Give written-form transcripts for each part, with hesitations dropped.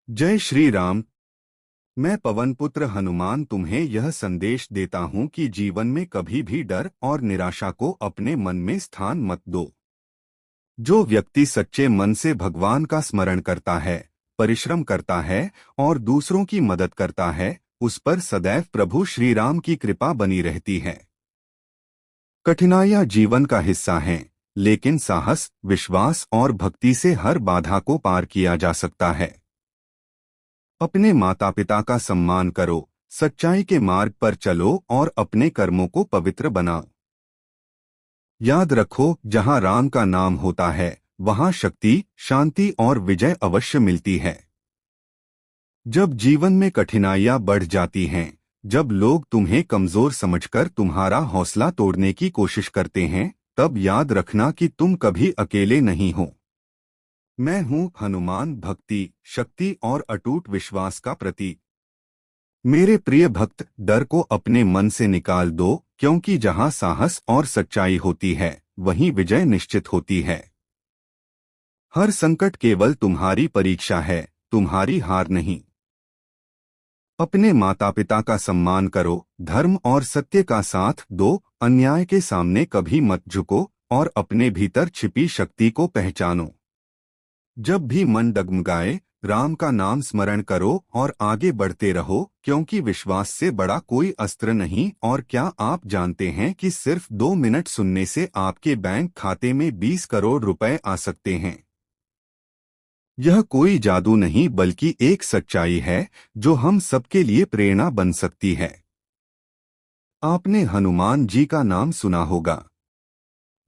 जय श्री राम। मैं पवन पुत्र हनुमान तुम्हें यह संदेश देता हूँ कि जीवन में कभी भी डर और निराशा को अपने मन में स्थान मत दो। जो व्यक्ति सच्चे मन से भगवान का स्मरण करता है, परिश्रम करता है और दूसरों की मदद करता है, उस पर सदैव प्रभु श्री राम की कृपा बनी रहती है। कठिनाइयाँ जीवन का हिस्सा हैं, लेकिन साहस, विश्वास और भक्ति से हर बाधा को पार किया जा सकता है। अपने माता पिता का सम्मान करो, सच्चाई के मार्ग पर चलो और अपने कर्मों को पवित्र बनाओ। याद रखो, जहां राम का नाम होता है, वहां शक्ति, शांति और विजय अवश्य मिलती है। जब जीवन में कठिनाइयां बढ़ जाती हैं, जब लोग तुम्हें कमजोर समझकर तुम्हारा हौसला तोड़ने की कोशिश करते हैं, तब याद रखना कि तुम कभी अकेले नहीं हो। मैं हूँ हनुमान, भक्ति, शक्ति और अटूट विश्वास का प्रतीक। मेरे प्रिय भक्त, डर को अपने मन से निकाल दो, क्योंकि जहां साहस और सच्चाई होती है, वहीं विजय निश्चित होती है। हर संकट केवल तुम्हारी परीक्षा है, तुम्हारी हार नहीं। अपने माता पिता का सम्मान करो, धर्म और सत्य का साथ दो, अन्याय के सामने कभी मत झुको और अपने भीतर छिपी शक्ति को पहचानो। जब भी मन डगमगाए, राम का नाम स्मरण करो और आगे बढ़ते रहो, क्योंकि विश्वास से बड़ा कोई अस्त्र नहीं। और क्या आप जानते हैं कि सिर्फ 2 मिनट सुनने से आपके बैंक खाते में 20 करोड़ रुपए आ सकते हैं? यह कोई जादू नहीं, बल्कि एक सच्चाई है जो हम सबके लिए प्रेरणा बन सकती है। आपने हनुमान जी का नाम सुना होगा।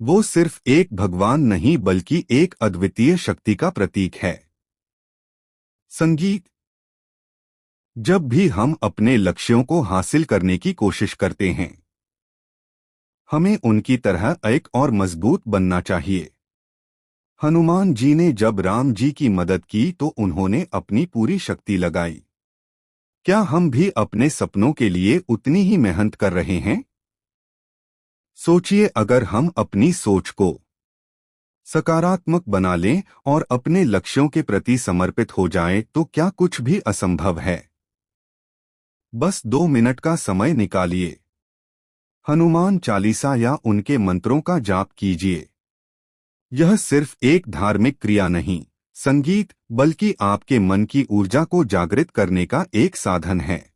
वो सिर्फ एक भगवान नहीं, बल्कि एक अद्वितीय शक्ति का प्रतीक है। संगीत। जब भी हम अपने लक्ष्यों को हासिल करने की कोशिश करते हैं, हमें उनकी तरह एक और मजबूत बनना चाहिए। हनुमान जी ने जब राम जी की मदद की तो उन्होंने अपनी पूरी शक्ति लगाई। क्या हम भी अपने सपनों के लिए उतनी ही मेहनत कर रहे हैं? सोचिए, अगर हम अपनी सोच को सकारात्मक बना लें और अपने लक्ष्यों के प्रति समर्पित हो जाएं, तो क्या कुछ भी असंभव है? बस 2 मिनट का समय निकालिए। हनुमान चालीसा या उनके मंत्रों का जाप कीजिए। यह सिर्फ एक धार्मिक क्रिया नहीं, संगीत, बल्कि आपके मन की ऊर्जा को जागृत करने का एक साधन है।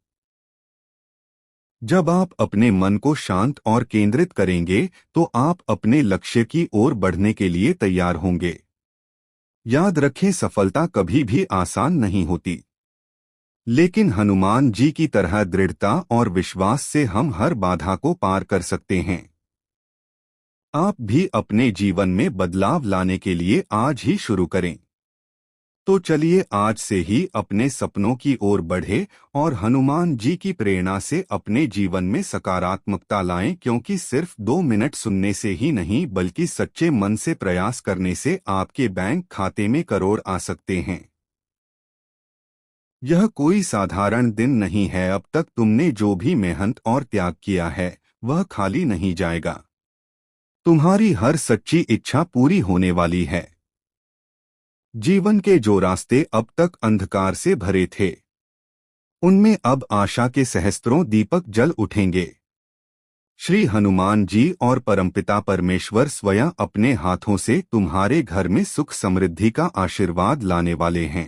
जब आप अपने मन को शांत और केंद्रित करेंगे, तो आप अपने लक्ष्य की ओर बढ़ने के लिए तैयार होंगे। याद रखें, सफलता कभी भी आसान नहीं होती, लेकिन हनुमान जी की तरह दृढ़ता और विश्वास से हम हर बाधा को पार कर सकते हैं। आप भी अपने जीवन में बदलाव लाने के लिए आज ही शुरू करें। तो चलिए आज से ही अपने सपनों की ओर बढ़े और हनुमान जी की प्रेरणा से अपने जीवन में सकारात्मकता लाएं, क्योंकि सिर्फ 2 मिनट सुनने से ही नहीं, बल्कि सच्चे मन से प्रयास करने से आपके बैंक खाते में करोड़ आ सकते हैं। यह कोई साधारण दिन नहीं है। अब तक तुमने जो भी मेहनत और त्याग किया है, वह खाली नहीं जाएगा। तुम्हारी हर सच्ची इच्छा पूरी होने वाली है। जीवन के जो रास्ते अब तक अंधकार से भरे थे, उनमें अब आशा के सहस्त्रों दीपक जल उठेंगे। श्री हनुमान जी और परमपिता परमेश्वर स्वयं अपने हाथों से तुम्हारे घर में सुख समृद्धि का आशीर्वाद लाने वाले हैं।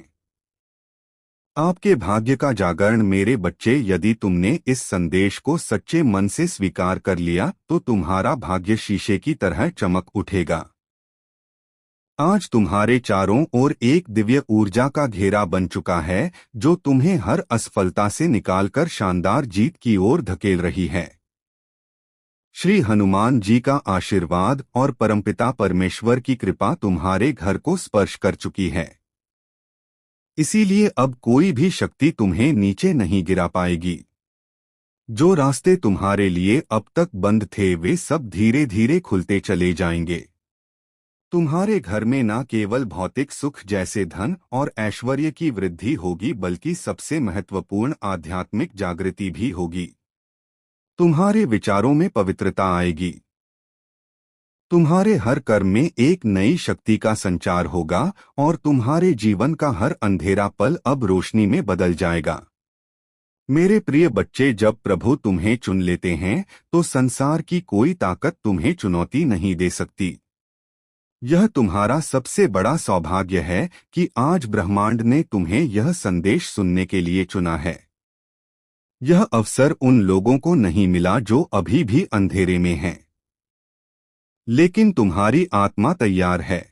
आपके भाग्य का जागरण मेरे बच्चे, यदि तुमने इस संदेश को सच्चे मन से स्वीकार कर लिया, तो तुम्हारा भाग्य शीशे की तरह चमक उठेगा। आज तुम्हारे चारों ओर एक दिव्य ऊर्जा का घेरा बन चुका है, जो तुम्हें हर असफलता से निकालकर शानदार जीत की ओर धकेल रही है। श्री हनुमान जी का आशीर्वाद और परमपिता परमेश्वर की कृपा तुम्हारे घर को स्पर्श कर चुकी है। इसीलिए अब कोई भी शक्ति तुम्हें नीचे नहीं गिरा पाएगी। जो रास्ते तुम्हारे लिए अब तक बंद थे, वे सब धीरे धीरे खुलते चले जाएंगे। तुम्हारे घर में न केवल भौतिक सुख जैसे धन और ऐश्वर्य की वृद्धि होगी, बल्कि सबसे महत्वपूर्ण आध्यात्मिक जागृति भी होगी। तुम्हारे विचारों में पवित्रता आएगी। तुम्हारे हर कर्म में एक नई शक्ति का संचार होगा और तुम्हारे जीवन का हर अंधेरा पल अब रोशनी में बदल जाएगा। मेरे प्रिय बच्चे, जब प्रभु तुम्हें चुन लेते हैं तो संसार की कोई ताकत तुम्हें चुनौती नहीं दे सकती। यह तुम्हारा सबसे बड़ा सौभाग्य है कि आज ब्रह्मांड ने तुम्हें यह संदेश सुनने के लिए चुना है। यह अवसर उन लोगों को नहीं मिला जो अभी भी अंधेरे में हैं, लेकिन तुम्हारी आत्मा तैयार है।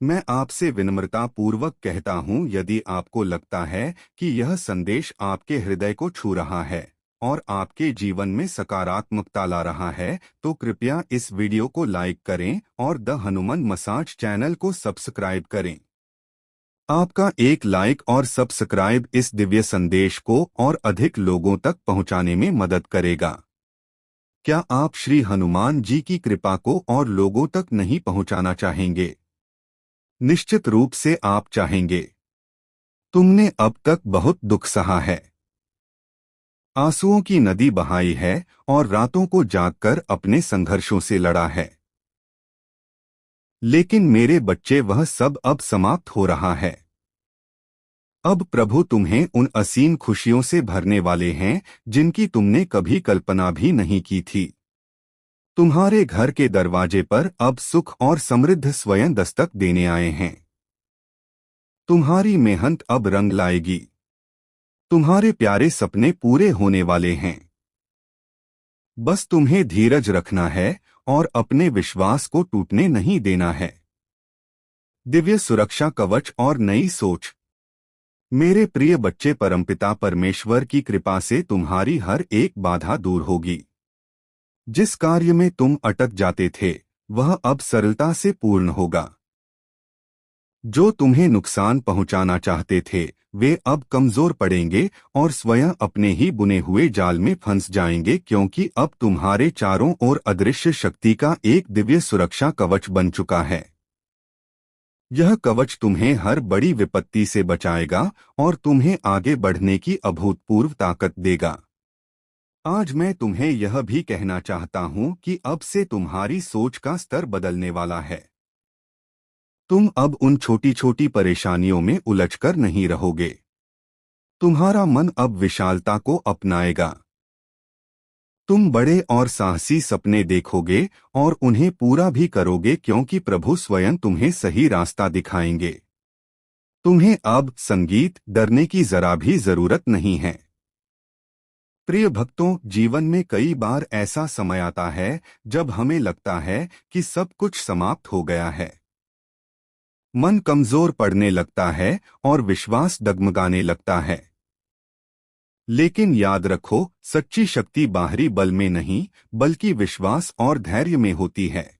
मैं आपसे विनम्रता पूर्वक कहता हूं, यदि आपको लगता है कि यह संदेश आपके हृदय को छू रहा है और आपके जीवन में सकारात्मकता ला रहा है, तो कृपया इस वीडियो को लाइक करें और द हनुमान मसाज चैनल को सब्सक्राइब करें। आपका एक लाइक और सब्सक्राइब इस दिव्य संदेश को और अधिक लोगों तक पहुंचाने में मदद करेगा। क्या आप श्री हनुमान जी की कृपा को और लोगों तक नहीं पहुंचाना चाहेंगे? निश्चित रूप से आप चाहेंगे। तुमने अब तक बहुत दुख सहा है, आंसुओं की नदी बहाई है और रातों को जागकर अपने संघर्षों से लड़ा है। लेकिन मेरे बच्चे, वह सब अब समाप्त हो रहा है। अब प्रभु तुम्हें उन असीम खुशियों से भरने वाले हैं जिनकी तुमने कभी कल्पना भी नहीं की थी। तुम्हारे घर के दरवाजे पर अब सुख और समृद्ध स्वयं दस्तक देने आए हैं। तुम्हारी मेहनत अब रंग लाएगी। तुम्हारे प्यारे सपने पूरे होने वाले हैं। बस तुम्हें धीरज रखना है और अपने विश्वास को टूटने नहीं देना है। दिव्य सुरक्षा कवच और नई सोच। मेरे प्रिय बच्चे, परमपिता परमेश्वर की कृपा से तुम्हारी हर एक बाधा दूर होगी। जिस कार्य में तुम अटक जाते थे वह अब सरलता से पूर्ण होगा। जो तुम्हें नुकसान पहुंचाना चाहते थे वे अब कमजोर पड़ेंगे और स्वयं अपने ही बुने हुए जाल में फंस जाएंगे, क्योंकि अब तुम्हारे चारों ओर अदृश्य शक्ति का एक दिव्य सुरक्षा कवच बन चुका है। यह कवच तुम्हें हर बड़ी विपत्ति से बचाएगा और तुम्हें आगे बढ़ने की अभूतपूर्व ताकत देगा। आज मैं तुम्हें यह भी कहना चाहता हूं कि अब से तुम्हारी सोच का स्तर बदलने वाला है। तुम अब उन छोटी छोटी परेशानियों में उलझकर नहीं रहोगे। तुम्हारा मन अब विशालता को अपनाएगा। तुम बड़े और साहसी सपने देखोगे और उन्हें पूरा भी करोगे, क्योंकि प्रभु स्वयं तुम्हें सही रास्ता दिखाएंगे। तुम्हें अब संगीत डरने की जरा भी जरूरत नहीं है। प्रिय भक्तों, जीवन में कई बार ऐसा समय आता है जब हमें लगता है कि सब कुछ समाप्त हो गया है। मन कमजोर पड़ने लगता है और विश्वास डगमगाने लगता है। लेकिन याद रखो, सच्ची शक्ति बाहरी बल में नहीं बल्कि विश्वास और धैर्य में होती है।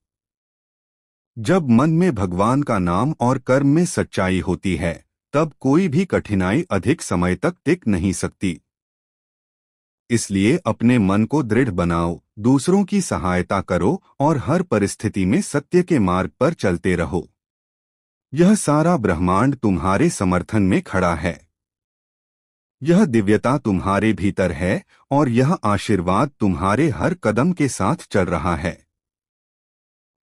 जब मन में भगवान का नाम और कर्म में सच्चाई होती है तब कोई भी कठिनाई अधिक समय तक टिक नहीं सकती। इसलिए अपने मन को दृढ़ बनाओ, दूसरों की सहायता करो और हर परिस्थिति में सत्य के मार्ग पर चलते रहो। यह सारा ब्रह्मांड तुम्हारे समर्थन में खड़ा है। यह दिव्यता तुम्हारे भीतर है और यह आशीर्वाद तुम्हारे हर कदम के साथ चल रहा है।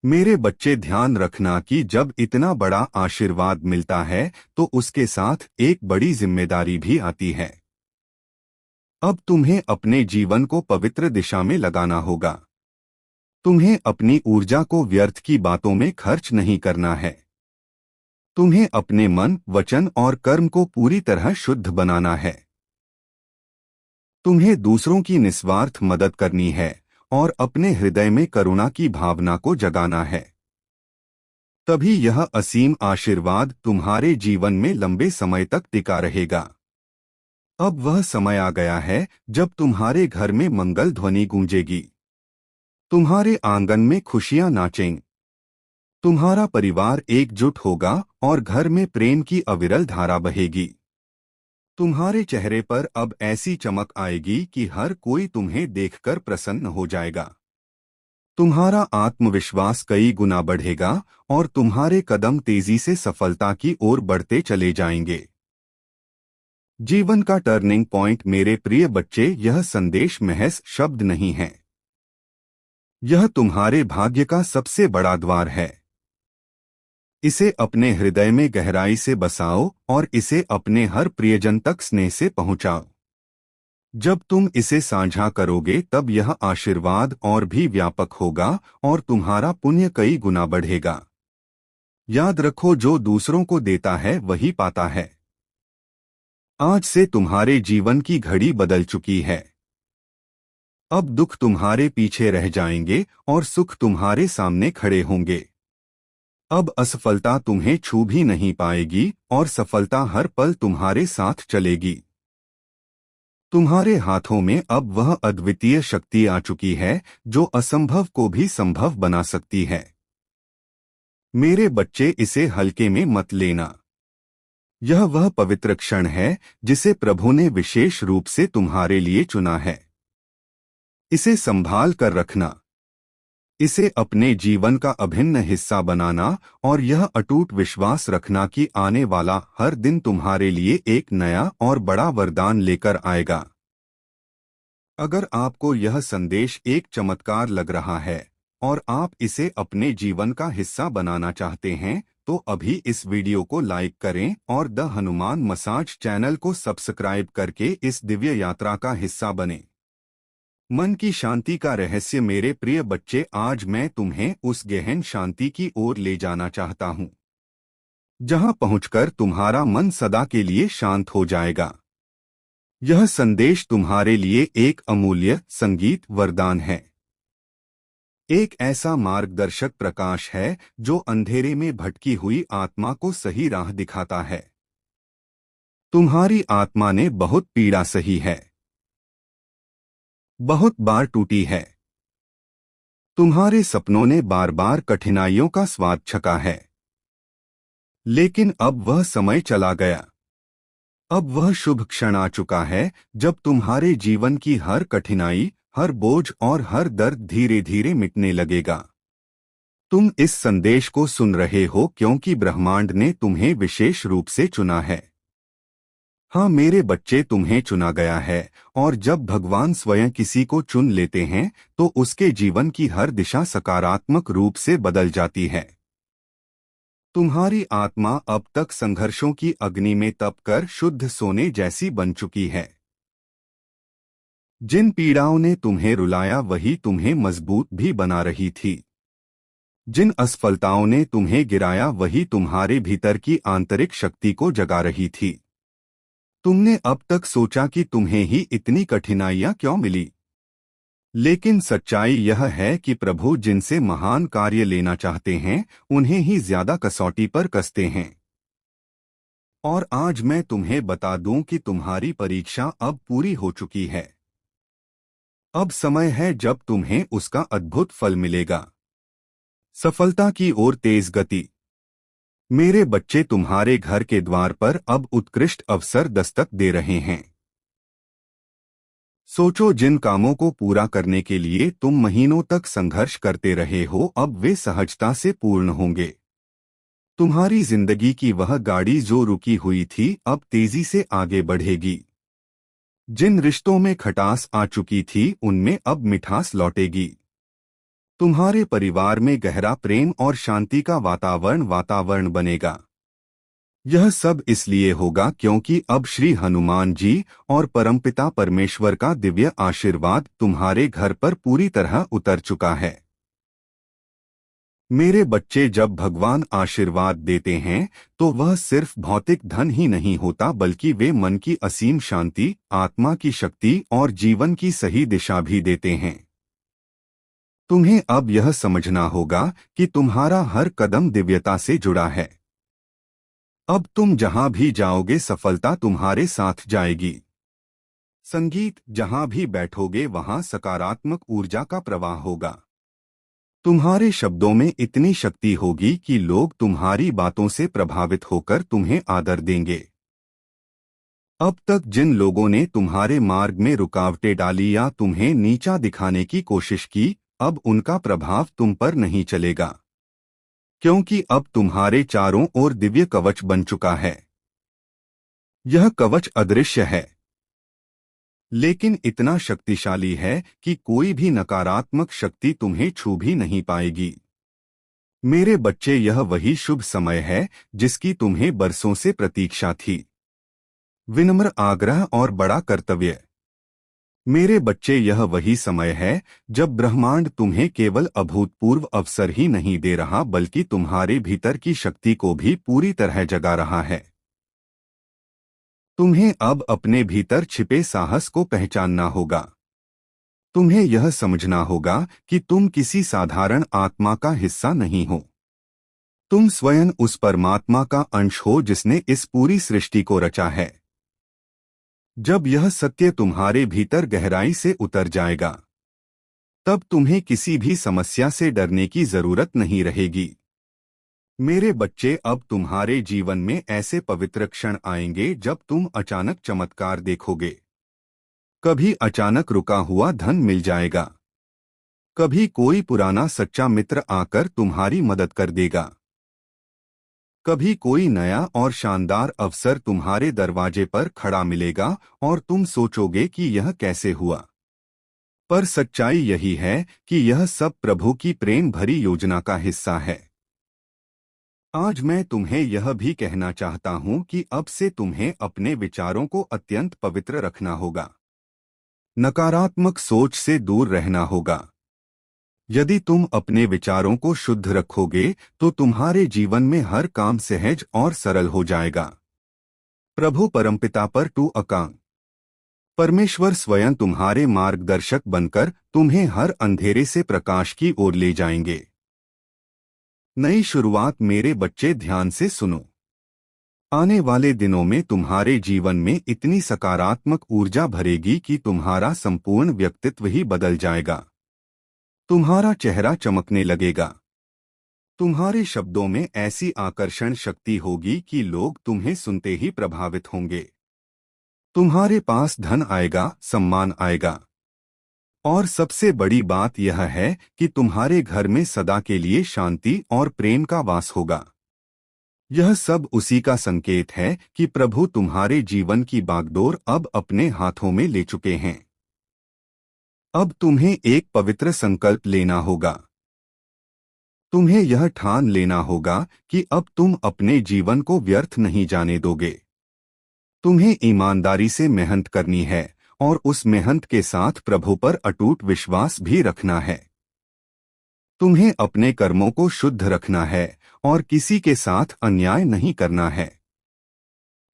मेरे बच्चे, ध्यान रखना कि जब इतना बड़ा आशीर्वाद मिलता है तो उसके साथ एक बड़ी जिम्मेदारी भी आती है। अब तुम्हें अपने जीवन को पवित्र दिशा में लगाना होगा। तुम्हें अपनी ऊर्जा को व्यर्थ की बातों में खर्च नहीं करना है। तुम्हें अपने मन, वचन और कर्म को पूरी तरह शुद्ध बनाना है। तुम्हें दूसरों की निस्वार्थ मदद करनी है और अपने हृदय में करुणा की भावना को जगाना है। तभी यह असीम आशीर्वाद तुम्हारे जीवन में लंबे समय तक टिका रहेगा। अब वह समय आ गया है जब तुम्हारे घर में मंगल ध्वनि गूंजेगी। तुम्हारे आंगन में खुशियां नाचेंगी। तुम्हारा परिवार एकजुट होगा और घर में प्रेम की अविरल धारा बहेगी। तुम्हारे चेहरे पर अब ऐसी चमक आएगी कि हर कोई तुम्हें देखकर प्रसन्न हो जाएगा। तुम्हारा आत्मविश्वास कई गुना बढ़ेगा और तुम्हारे कदम तेजी से सफलता की ओर बढ़ते चले जाएंगे। जीवन का टर्निंग पॉइंट। मेरे प्रिय बच्चे, यह संदेश महज शब्द नहीं है। यह तुम्हारे भाग्य का सबसे बड़ा द्वार है। इसे अपने हृदय में गहराई से बसाओ और इसे अपने हर प्रियजन तक स्नेह से पहुंचाओ। जब तुम इसे साझा करोगे तब यह आशीर्वाद और भी व्यापक होगा और तुम्हारा पुण्य कई गुना बढ़ेगा। याद रखो, जो दूसरों को देता है वही पाता है। आज से तुम्हारे जीवन की घड़ी बदल चुकी है। अब दुख तुम्हारे पीछे रह जाएंगे और सुख तुम्हारे सामने खड़े होंगे। अब असफलता तुम्हें छू भी नहीं पाएगी और सफलता हर पल तुम्हारे साथ चलेगी। तुम्हारे हाथों में अब वह अद्वितीय शक्ति आ चुकी है जो असंभव को भी संभव बना सकती है। मेरे बच्चे, इसे हल्के में मत लेना। यह वह पवित्र क्षण है जिसे प्रभु ने विशेष रूप से तुम्हारे लिए चुना है। इसे संभाल कर रखना, इसे अपने जीवन का अभिन्न हिस्सा बनाना और यह अटूट विश्वास रखना कि आने वाला हर दिन तुम्हारे लिए एक नया और बड़ा वरदान लेकर आएगा। अगर आपको यह संदेश एक चमत्कार लग रहा है और आप इसे अपने जीवन का हिस्सा बनाना चाहते हैं, तो अभी इस वीडियो को लाइक करें और द हनुमान मसाज चैनल को सब्सक्राइब करके इस दिव्य यात्रा का हिस्सा बनें। मन की शांति का रहस्य। मेरे प्रिय बच्चे, आज मैं तुम्हें उस गहन शांति की ओर ले जाना चाहता हूँ जहाँ पहुंचकर तुम्हारा मन सदा के लिए शांत हो जाएगा। यह संदेश तुम्हारे लिए एक अमूल्य संगीत वरदान है, एक ऐसा मार्गदर्शक प्रकाश है जो अंधेरे में भटकी हुई आत्मा को सही राह दिखाता है। तुम्हारी आत्मा ने बहुत पीड़ा सही है, बहुत बार टूटी है। तुम्हारे सपनों ने बार बार कठिनाइयों का स्वाद चखा है। लेकिन अब वह समय चला गया। अब वह शुभ क्षण आ चुका है जब तुम्हारे जीवन की हर कठिनाई, हर बोझ और हर दर्द धीरे धीरे मिटने लगेगा। तुम इस संदेश को सुन रहे हो क्योंकि ब्रह्मांड ने तुम्हें विशेष रूप से चुना है। हाँ मेरे बच्चे, तुम्हें चुना गया है, और जब भगवान स्वयं किसी को चुन लेते हैं तो उसके जीवन की हर दिशा सकारात्मक रूप से बदल जाती है। तुम्हारी आत्मा अब तक संघर्षों की अग्नि में तपकर शुद्ध सोने जैसी बन चुकी है। जिन पीड़ाओं ने तुम्हें रुलाया वही तुम्हें मजबूत भी बना रही थी। जिन असफलताओं ने तुम्हें गिराया वही तुम्हारे भीतर की आंतरिक शक्ति को जगा रही थी। तुमने अब तक सोचा कि तुम्हें ही इतनी कठिनाइयां क्यों मिली, लेकिन सच्चाई यह है कि प्रभु जिनसे महान कार्य लेना चाहते हैं उन्हें ही ज्यादा कसौटी पर कसते हैं। और आज मैं तुम्हें बता दूं कि तुम्हारी परीक्षा अब पूरी हो चुकी है। अब समय है जब तुम्हें उसका अद्भुत फल मिलेगा, सफलता की ओर तेज गति। मेरे बच्चे, तुम्हारे घर के द्वार पर अब उत्कृष्ट अवसर दस्तक दे रहे हैं। सोचो, जिन कामों को पूरा करने के लिए तुम महीनों तक संघर्ष करते रहे हो अब वे सहजता से पूर्ण होंगे। तुम्हारी जिंदगी की वह गाड़ी जो रुकी हुई थी अब तेजी से आगे बढ़ेगी। जिन रिश्तों में खटास आ चुकी थी उनमें अब मिठास लौटेगी। तुम्हारे परिवार में गहरा प्रेम और शांति का वातावरण बनेगा। यह सब इसलिए होगा क्योंकि अब श्री हनुमान जी और परमपिता परमेश्वर का दिव्य आशीर्वाद तुम्हारे घर पर पूरी तरह उतर चुका है। मेरे बच्चे, जब भगवान आशीर्वाद देते हैं तो वह सिर्फ भौतिक धन ही नहीं होता, बल्कि वे मन की असीम शांति, आत्मा की शक्ति और जीवन की सही दिशा भी देते हैं। तुम्हें अब यह समझना होगा कि तुम्हारा हर कदम दिव्यता से जुड़ा है। अब तुम जहां भी जाओगे सफलता तुम्हारे साथ जाएगी। संगीत, जहां भी बैठोगे वहां सकारात्मक ऊर्जा का प्रवाह होगा। तुम्हारे शब्दों में इतनी शक्ति होगी कि लोग तुम्हारी बातों से प्रभावित होकर तुम्हें आदर देंगे। अब तक जिन लोगों ने तुम्हारे मार्ग में रुकावटें डाली या तुम्हें नीचा दिखाने की कोशिश की, अब उनका प्रभाव तुम पर नहीं चलेगा, क्योंकि अब तुम्हारे चारों ओर दिव्य कवच बन चुका है। यह कवच अदृश्य है, लेकिन इतना शक्तिशाली है कि कोई भी नकारात्मक शक्ति तुम्हें छू भी नहीं पाएगी। मेरे बच्चे, यह वही शुभ समय है जिसकी तुम्हें बरसों से प्रतीक्षा थी। विनम्र आग्रह और बड़ा कर्तव्य। मेरे बच्चे, यह वही समय है जब ब्रह्मांड तुम्हें केवल अभूतपूर्व अवसर ही नहीं दे रहा बल्कि तुम्हारे भीतर की शक्ति को भी पूरी तरह जगा रहा है। तुम्हें अब अपने भीतर छिपे साहस को पहचानना होगा। तुम्हें यह समझना होगा कि तुम किसी साधारण आत्मा का हिस्सा नहीं हो। तुम स्वयं उस परमात्मा का अंश हो जिसने इस पूरी सृष्टि को रचा है। जब यह सत्य तुम्हारे भीतर गहराई से उतर जाएगा, तब तुम्हें किसी भी समस्या से डरने की जरूरत नहीं रहेगी। मेरे बच्चे, अब तुम्हारे जीवन में ऐसे पवित्र क्षण आएंगे जब तुम अचानक चमत्कार देखोगे। कभी अचानक रुका हुआ धन मिल जाएगा, कभी कोई पुराना सच्चा मित्र आकर तुम्हारी मदद कर देगा, कभी कोई नया और शानदार अवसर तुम्हारे दरवाजे पर खड़ा मिलेगा और तुम सोचोगे कि यह कैसे हुआ। पर सच्चाई यही है कि यह सब प्रभु की प्रेम भरी योजना का हिस्सा है। आज मैं तुम्हें यह भी कहना चाहता हूं कि अब से तुम्हें अपने विचारों को अत्यंत पवित्र रखना होगा। नकारात्मक सोच से दूर रहना होगा। यदि तुम अपने विचारों को शुद्ध रखोगे तो तुम्हारे जीवन में हर काम सहज और सरल हो जाएगा। प्रभु परमपिता पर टू अकांग। परमेश्वर स्वयं तुम्हारे मार्गदर्शक बनकर तुम्हें हर अंधेरे से प्रकाश की ओर ले जाएंगे। नई शुरुआत। मेरे बच्चे, ध्यान से सुनो। आने वाले दिनों में तुम्हारे जीवन में इतनी सकारात्मक ऊर्जा भरेगी कि तुम्हारा संपूर्ण व्यक्तित्व ही बदल जाएगा। तुम्हारा चेहरा चमकने लगेगा। तुम्हारे शब्दों में ऐसी आकर्षण शक्ति होगी कि लोग तुम्हें सुनते ही प्रभावित होंगे। तुम्हारे पास धन आएगा, सम्मान आएगा, और सबसे बड़ी बात यह है कि तुम्हारे घर में सदा के लिए शांति और प्रेम का वास होगा। यह सब उसी का संकेत है कि प्रभु तुम्हारे जीवन की बागडोर अब अपने हाथों में ले चुके हैं। अब तुम्हें एक पवित्र संकल्प लेना होगा। तुम्हें यह ठान लेना होगा कि अब तुम अपने जीवन को व्यर्थ नहीं जाने दोगे। तुम्हें ईमानदारी से मेहनत करनी है और उस मेहनत के साथ प्रभु पर अटूट विश्वास भी रखना है। तुम्हें अपने कर्मों को शुद्ध रखना है और किसी के साथ अन्याय नहीं करना है।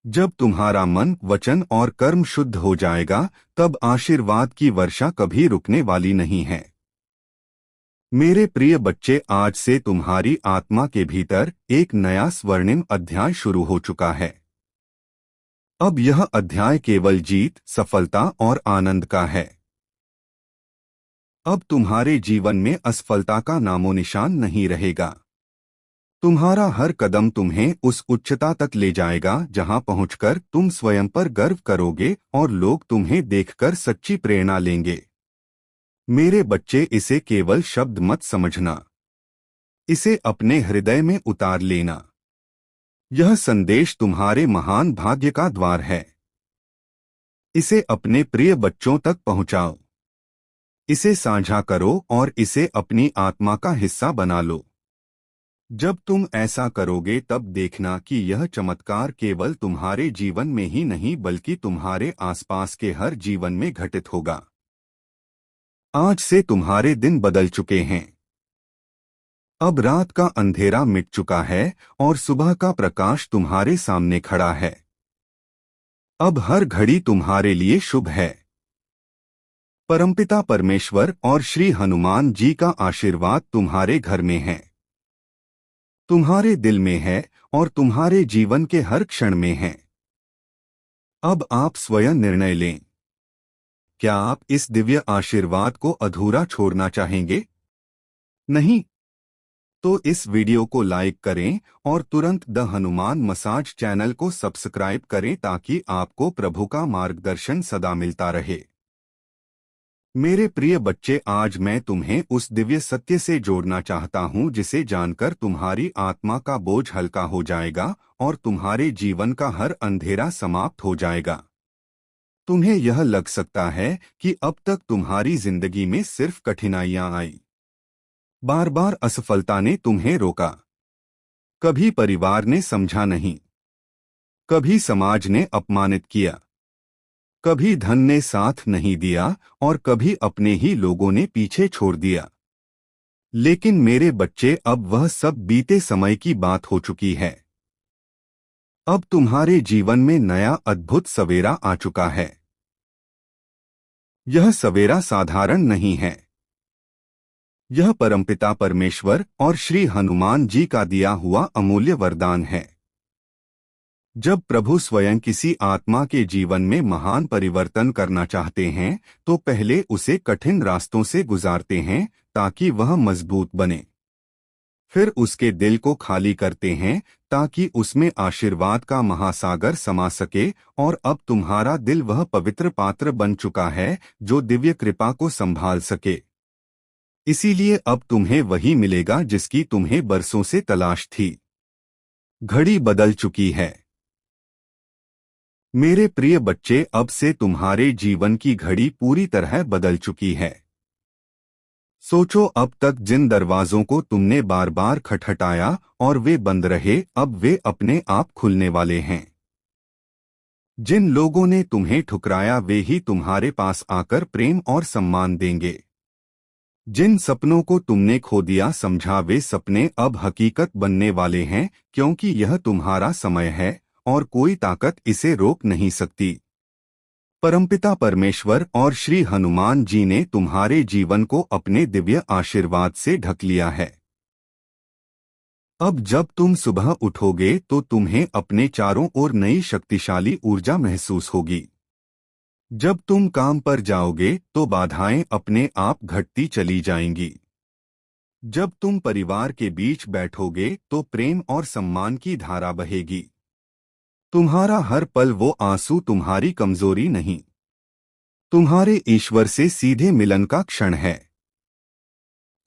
जब तुम्हारा मन, वचन और कर्म शुद्ध हो जाएगा, तब आशीर्वाद की वर्षा कभी रुकने वाली नहीं है। मेरे प्रिय बच्चे, आज से तुम्हारी आत्मा के भीतर एक नया स्वर्णिम अध्याय शुरू हो चुका है। अब यह अध्याय केवल जीत, सफलता और आनंद का है। अब तुम्हारे जीवन में असफलता का नामोनिशान नहीं रहेगा। तुम्हारा हर कदम तुम्हें उस उच्चता तक ले जाएगा जहां पहुंचकर तुम स्वयं पर गर्व करोगे और लोग तुम्हें देखकर सच्ची प्रेरणा लेंगे। मेरे बच्चे, इसे केवल शब्द मत समझना, इसे अपने हृदय में उतार लेना। यह संदेश तुम्हारे महान भाग्य का द्वार है। इसे अपने प्रिय बच्चों तक पहुंचाओ। इसे साझा करो और इसे अपनी आत्मा का हिस्सा बना लो। जब तुम ऐसा करोगे तब देखना कि यह चमत्कार केवल तुम्हारे जीवन में ही नहीं बल्कि तुम्हारे आसपास के हर जीवन में घटित होगा। आज से तुम्हारे दिन बदल चुके हैं। अब रात का अंधेरा मिट चुका है और सुबह का प्रकाश तुम्हारे सामने खड़ा है। अब हर घड़ी तुम्हारे लिए शुभ है। परमपिता परमेश्वर और श्री हनुमान जी का आशीर्वाद तुम्हारे घर में है, तुम्हारे दिल में है और तुम्हारे जीवन के हर क्षण में है। अब आप स्वयं निर्णय लें। क्या आप इस दिव्य आशीर्वाद को अधूरा छोड़ना चाहेंगे? नहीं? तो इस वीडियो को लाइक करें और तुरंत द हनुमान मसाज चैनल को सब्सक्राइब करें ताकि आपको प्रभु का मार्गदर्शन सदा मिलता रहे। मेरे प्रिय बच्चे, आज मैं तुम्हें उस दिव्य सत्य से जोड़ना चाहता हूं जिसे जानकर तुम्हारी आत्मा का बोझ हल्का हो जाएगा और तुम्हारे जीवन का हर अंधेरा समाप्त हो जाएगा। तुम्हें यह लग सकता है कि अब तक तुम्हारी जिंदगी में सिर्फ कठिनाइयां आई। बार बार असफलता ने तुम्हें रोका। कभी परिवार ने समझा नहीं, कभी समाज ने अपमानित किया, कभी धन ने साथ नहीं दिया और कभी अपने ही लोगों ने पीछे छोड़ दिया। लेकिन मेरे बच्चे, अब वह सब बीते समय की बात हो चुकी है। अब तुम्हारे जीवन में नया अद्भुत सवेरा आ चुका है। यह सवेरा साधारण नहीं है। यह परमपिता परमेश्वर और श्री हनुमान जी का दिया हुआ अमूल्य वरदान है। जब प्रभु स्वयं किसी आत्मा के जीवन में महान परिवर्तन करना चाहते हैं तो पहले उसे कठिन रास्तों से गुजारते हैं ताकि वह मजबूत बने। फिर उसके दिल को खाली करते हैं ताकि उसमें आशीर्वाद का महासागर समा सके। और अब तुम्हारा दिल वह पवित्र पात्र बन चुका है जो दिव्य कृपा को संभाल सके। इसीलिए अब तुम्हें वही मिलेगा जिसकी तुम्हें बरसों से तलाश थी। घड़ी बदल चुकी है। मेरे प्रिय बच्चे, अब से तुम्हारे जीवन की घड़ी पूरी तरह बदल चुकी है। सोचो, अब तक जिन दरवाजों को तुमने बार बार खटखटाया और वे बंद रहे, अब वे अपने आप खुलने वाले हैं। जिन लोगों ने तुम्हें ठुकराया वे ही तुम्हारे पास आकर प्रेम और सम्मान देंगे। जिन सपनों को तुमने खो दिया समझा, वे सपने अब हकीकत बनने वाले हैं, क्योंकि यह तुम्हारा समय है और कोई ताकत इसे रोक नहीं सकती। परमपिता परमेश्वर और श्री हनुमान जी ने तुम्हारे जीवन को अपने दिव्य आशीर्वाद से ढक लिया है। अब जब तुम सुबह उठोगे तो तुम्हें अपने चारों ओर नई शक्तिशाली ऊर्जा महसूस होगी। जब तुम काम पर जाओगे तो बाधाएं अपने आप घटती चली जाएंगी। जब तुम परिवार के बीच बैठोगे तो प्रेम और सम्मान की धारा बहेगी। तुम्हारा हर पल वो आंसू तुम्हारी कमजोरी नहीं, तुम्हारे ईश्वर से सीधे मिलन का क्षण है।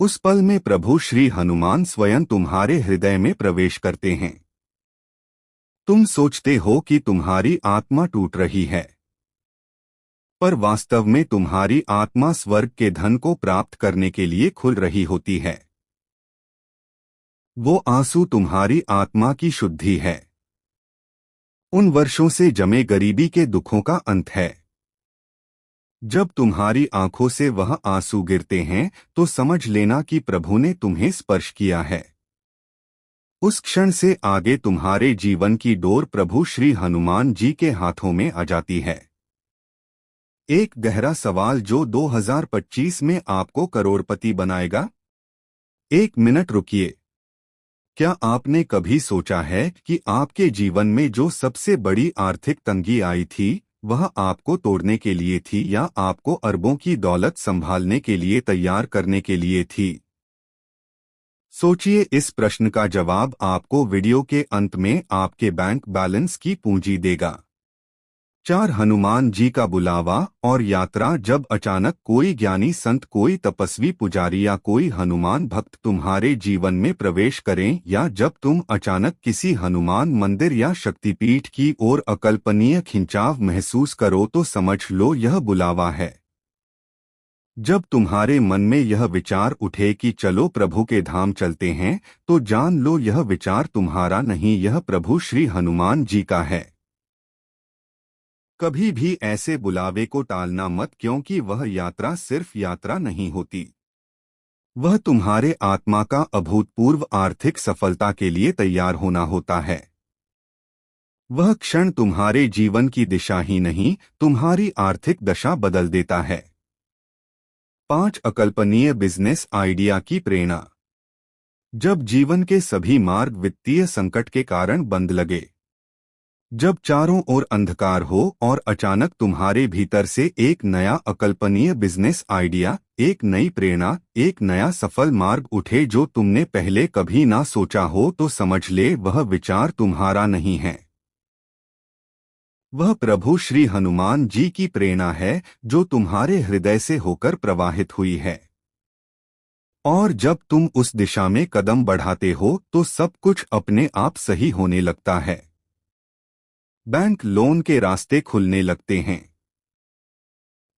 उस पल में प्रभु श्री हनुमान स्वयं तुम्हारे हृदय में प्रवेश करते हैं। तुम सोचते हो कि तुम्हारी आत्मा टूट रही है, पर वास्तव में तुम्हारी आत्मा स्वर्ग के धन को प्राप्त करने के लिए खुल रही होती है। वो आंसू तुम्हारी आत्मा की शुद्धि है, उन वर्षों से जमे गरीबी के दुखों का अंत है। जब तुम्हारी आंखों से वह आंसू गिरते हैं तो समझ लेना कि प्रभु ने तुम्हें स्पर्श किया है। उस क्षण से आगे तुम्हारे जीवन की डोर प्रभु श्री हनुमान जी के हाथों में आ जाती है। एक गहरा सवाल जो 2025 में आपको करोड़पति बनाएगा। 1 मिनट रुकिए। क्या आपने कभी सोचा है कि आपके जीवन में जो सबसे बड़ी आर्थिक तंगी आई थी वह आपको तोड़ने के लिए थी या आपको अरबों की दौलत संभालने के लिए तैयार करने के लिए थी? सोचिए, इस प्रश्न का जवाब आपको वीडियो के अंत में आपके बैंक बैलेंस की पूंजी देगा। 4 हनुमान जी का बुलावा और यात्रा। जब अचानक कोई ज्ञानी संत, कोई तपस्वी पुजारी या कोई हनुमान भक्त तुम्हारे जीवन में प्रवेश करें, या जब तुम अचानक किसी हनुमान मंदिर या शक्तिपीठ की ओर अकल्पनीय खिंचाव महसूस करो तो समझ लो यह बुलावा है। जब तुम्हारे मन में यह विचार उठे कि चलो प्रभु के धाम चलते हैं, तो जान लो यह विचार तुम्हारा नहीं, यह प्रभु श्री हनुमान जी का है। कभी भी ऐसे बुलावे को टालना मत, क्योंकि वह यात्रा सिर्फ यात्रा नहीं होती, वह तुम्हारे आत्मा का अभूतपूर्व आर्थिक सफलता के लिए तैयार होना होता है। वह क्षण तुम्हारे जीवन की दिशा ही नहीं, तुम्हारी आर्थिक दशा बदल देता है। 5 अकल्पनीय बिजनेस आइडिया की प्रेरणा। जब जीवन के सभी मार्ग वित्तीय संकट के कारण बंद लगे, जब चारों ओर अंधकार हो और अचानक तुम्हारे भीतर से एक नया अकल्पनीय बिजनेस आइडिया, एक नई प्रेरणा, एक नया सफल मार्ग उठे जो तुमने पहले कभी ना सोचा हो, तो समझ ले वह विचार तुम्हारा नहीं है, वह प्रभु श्री हनुमान जी की प्रेरणा है जो तुम्हारे हृदय से होकर प्रवाहित हुई है। और जब तुम उस दिशा में कदम बढ़ाते हो तो सब कुछ अपने आप सही होने लगता है। बैंक लोन के रास्ते खुलने लगते हैं,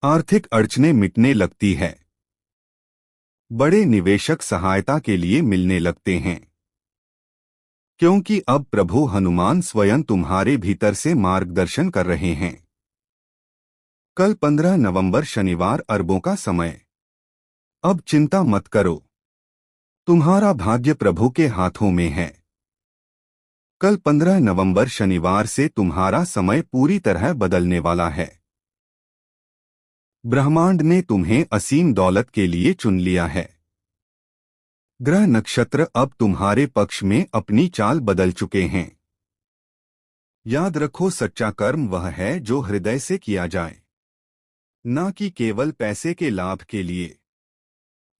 आर्थिक अड़चनें मिटने लगती है। बड़े निवेशक सहायता के लिए मिलने लगते हैं, क्योंकि अब प्रभु हनुमान स्वयं तुम्हारे भीतर से मार्गदर्शन कर रहे हैं। कल 15 नवंबर शनिवार अरबों का समय। अब चिंता मत करो, तुम्हारा भाग्य प्रभु के हाथों में है। कल 15 नवंबर शनिवार से तुम्हारा समय पूरी तरह बदलने वाला है। ब्रह्मांड ने तुम्हें असीम दौलत के लिए चुन लिया है। ग्रह नक्षत्र अब तुम्हारे पक्ष में अपनी चाल बदल चुके हैं। याद रखो, सच्चा कर्म वह है जो हृदय से किया जाए, न कि केवल पैसे के लाभ के लिए।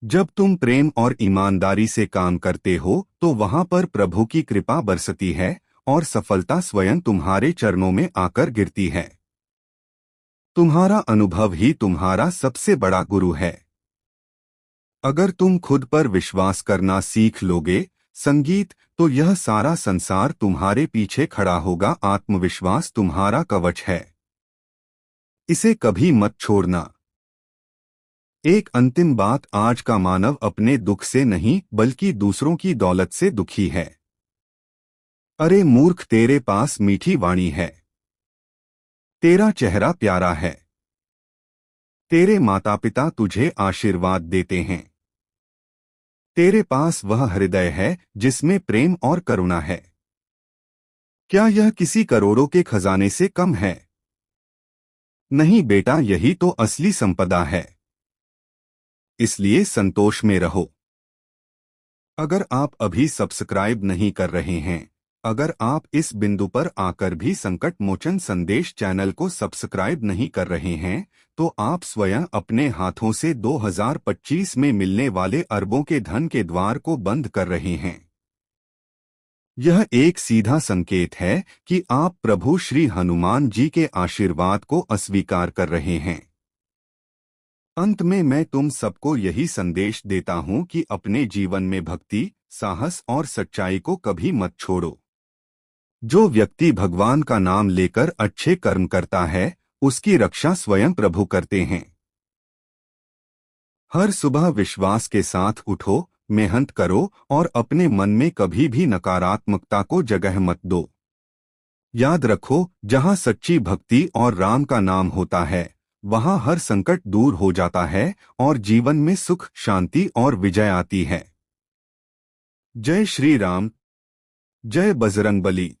जब तुम प्रेम और ईमानदारी से काम करते हो तो वहां पर प्रभु की कृपा बरसती है और सफलता स्वयं तुम्हारे चरणों में आकर गिरती है। तुम्हारा अनुभव ही तुम्हारा सबसे बड़ा गुरु है। अगर तुम खुद पर विश्वास करना सीख लोगे संगीत, तो यह सारा संसार तुम्हारे पीछे खड़ा होगा। आत्मविश्वास तुम्हारा कवच है, इसे कभी मत छोड़ना। एक अंतिम बात, आज का मानव अपने दुख से नहीं बल्कि दूसरों की दौलत से दुखी है। अरे मूर्ख, तेरे पास मीठी वाणी है, तेरा चेहरा प्यारा है, तेरे माता पिता तुझे आशीर्वाद देते हैं, तेरे पास वह हृदय है जिसमें प्रेम और करुणा है। क्या यह किसी करोड़ों के खजाने से कम है? नहीं बेटा, यही तो असली संपदा है। इसलिए संतोष में रहो। अगर आप अभी सब्सक्राइब नहीं कर रहे हैं, अगर आप इस बिंदु पर आकर भी संकट मोचन संदेश चैनल को सब्सक्राइब नहीं कर रहे हैं, तो आप स्वयं अपने हाथों से 2025 में मिलने वाले अरबों के धन के द्वार को बंद कर रहे हैं। यह एक सीधा संकेत है कि आप प्रभु श्री हनुमान जी के आशीर्वाद को अस्वीकार कर रहे हैं। अंत में मैं तुम सबको यही संदेश देता हूं कि अपने जीवन में भक्ति, साहस और सच्चाई को कभी मत छोड़ो। जो व्यक्ति भगवान का नाम लेकर अच्छे कर्म करता है, उसकी रक्षा स्वयं प्रभु करते हैं। हर सुबह विश्वास के साथ उठो, मेहनत करो और अपने मन में कभी भी नकारात्मकता को जगह मत दो। याद रखो, जहां सच्ची भक्ति और राम का नाम होता है, वहां हर संकट दूर हो जाता है और जीवन में सुख, शांति और विजय आती है। जय श्री राम, जय बजरंगबली।